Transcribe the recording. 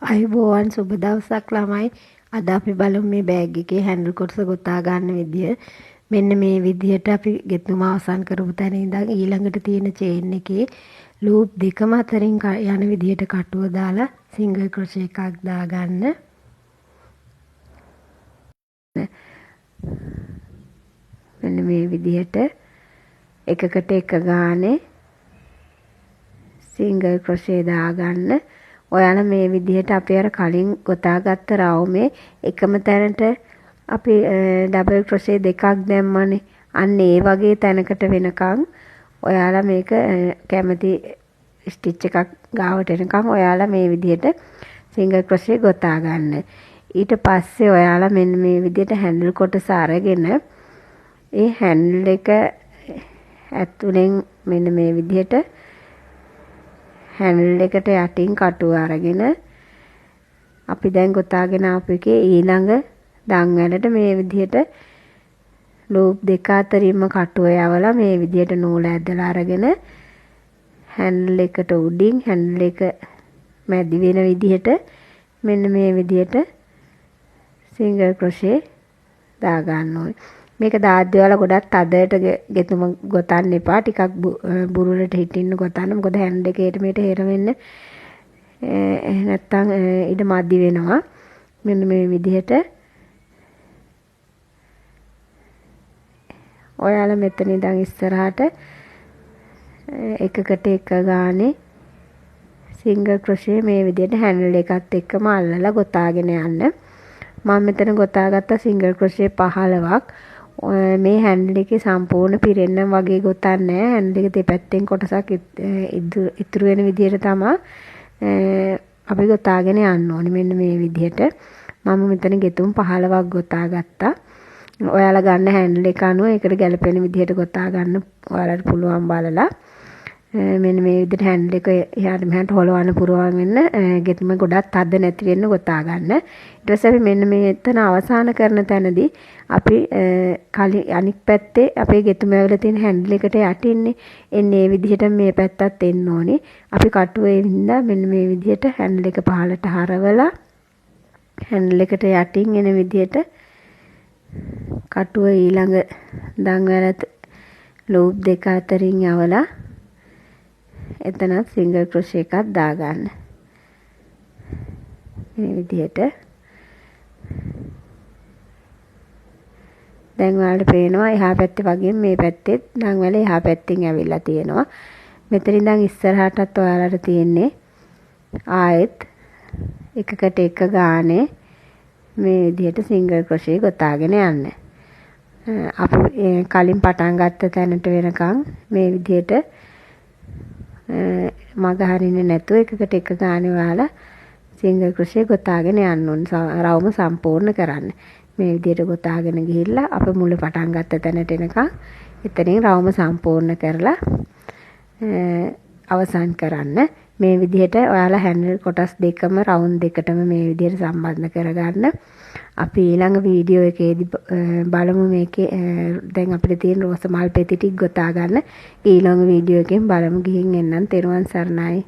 අයිබෝවන් සුබ දවසක් ළමයි. අද අපි බලමු මේ බෑග් එකේ හැන්ඩල් කොටස ගොතා ගන්න විදිය. මෙන්න මේ විදිහට අපි ගෙතුම අවසන් කරපු තැන ඉඳන් ඊළඟට තියෙන චේන් එකේ ලූප් දෙකම අතරින් යන විදිහට කටුව දාලා සිංගල් ක්‍රොෂේ එකක් දාගන්න. මෙන්න මේ විදිහට එකකට එක ගානේ සිංගල් ක්‍රොෂේ දාගන්න. ඔයාලා මේ විදිහට අපි අර කලින් ගොතාගත්ත රවුමේ එකම තැනට අපි ඩබල් ක්‍රොෂේ දෙකක් දැම්මනේ. අන්න ඒ වගේ තැනකට වෙනකන් ඔයාලා මේක කැමති ස්ටිච් එකක් ගාවට එනකන් ඔයාලා මේ විදිහට සිංගල් ක්‍රොෂේ ගොතා ගන්න. ඊට පස්සේ ඔයාලා මෙන්න මේ විදිහට හැන්ඩල් කොටස අරගෙන ඒ හැන්ඩල් එක ඇතුලෙන් මෙන්න මේ විදිහට හැන්ඩල් එකට යටින් කටුව අරගෙන අපි දැන් ගොතාගෙන ආපු එකේ ඊළඟ දන්වැලට මේ විදිහට ලූප් දෙක අතරින්ම කටුව යවලා මේ විදිහට නූල ඇදලා අරගෙන හැන්ඩල් එකට උඩින් හැන්ඩල් එක මැදි වෙන විදිහට මෙන්න මේ විදිහට සිංගල් ක්‍රොෂේ දා ගන්න ඕනේ. මේක දාද්දී ඔයාලා ගොඩක් තදට ගෙතුම ගොතන්න එපා. ටිකක් බුරුලට හිටින්න ගොතන්න. මොකද හැන්ඩ් එකේට මේට හෙර වෙන්න නැත්තම් ඊට මදි වෙනවා. මෙන්න මේ විදිහට ඔයාලා මෙතන ඉඳන් ඉස්සරහට එකකට එක ගානේ සිංගල් ක්‍රොෂේ මේ විදිහට හැන්ඩල් එකත් එක්කම අල්ලලා ගොතාගෙන යන්න. මම මෙතන ගොතාගත්ත සිංගල් ක්‍රොෂේ 15ක්. මේ හැන්ඩල් එකේ සම්පූර්ණ පිරෙන්න වගේ ගොතන්නේ නැහැ. හැන්ඩල් එක දෙපැත්තෙන් කොටසක් ඉතුරු වෙන විදිහට තමයි අපි ගොතාගෙන යන්න ඕනේ. මෙන්න මේ විදිහට මම මෙතන ගෙතුම් 15ක් ගොතාගත්තා. ඔයාලා ගන්න හැන්ඩල් එක අනුව ඒකට ගැලපෙන විදිහට ගොතා ගන්න ඔයාලට පුළුවන් බලලා මෙන්න මේ විදිහට හැන්ඩල් එක එහාට මෙහාට හොලවන්න පුරවන් වෙන්න ගෙතුම ගොඩක් තද නැති වෙන්න ගොතා ගන්න. ඊට පස්සේ අපි මෙන්න මෙතන අවසන් කරන තැනදී අපි කලින් අනික් පැත්තේ අපේ ගෙතුම ඇවිල්ලා තියෙන හැන්ඩල් එකට යටින්නේ එන්නේ මේ විදිහට මේ පැත්තත් එන්න ඕනේ. අපි කටුවේ ඉඳලා මෙන්න මේ විදිහට හැන්ඩල් එක පහළට හරවලා හැන්ඩල් එකට යටින් එන විදිහට කටුව ඊළඟ දන්වැලට ලූප් දෙක අතරින් යවලා එතනත් සිංගල් ක්‍රොෂේ එකක් දාගන්න. මේ විදිහට දැන් ඔයාලට පේනවා එහා පැත්තේ වගේම මේ පැත්තෙත් දන්වැල එහා පැත්තෙන් ඇවිල්ලා තියෙනවා. මෙතන ඉඳන් ඉස්සරහටත් ඔයාලට තියෙන්නේ ආයෙත් එකකට එක ගානේ මේ විදිහට සිංගල් ක්‍රොෂේ ගොතාගෙන යන්න. අපි කලින් පටන් ගත්ත තැනට වෙනකන් මේ විදිහට මග හරින්නේ නැතුව එකකට එක ගානේ ඔයාලා සිංගල් ක්‍රොෂේ ගොතාගෙන යන්න ඕනේ. රවුම සම්පූර්ණ කරන්න. මේ විදිහට ගොතාගෙන ගිහිල්ලා අප මුල පටන් ගත්ත තැනට එනකන් එතනින් රවුම සම්පූර්ණ කරලා අවසන් කරන්න. මේ විදිහට ඔයාලා හැන්ඩල් කොටස් දෙකම රවුන්ඩ් දෙකටම මේ විදිහට සම්බන්ධ කරගන්න. අපි ඊළඟ වීඩියෝ එකේදී බලමු මේකේ දැන් අපිට තියෙන රෝස මල් පෙති ටික ගොතා ගන්න. ඊළඟ වීඩියෝ එකෙන් බලමු. ගිහින් එන්නම්. තෙරුවන් සරණයි.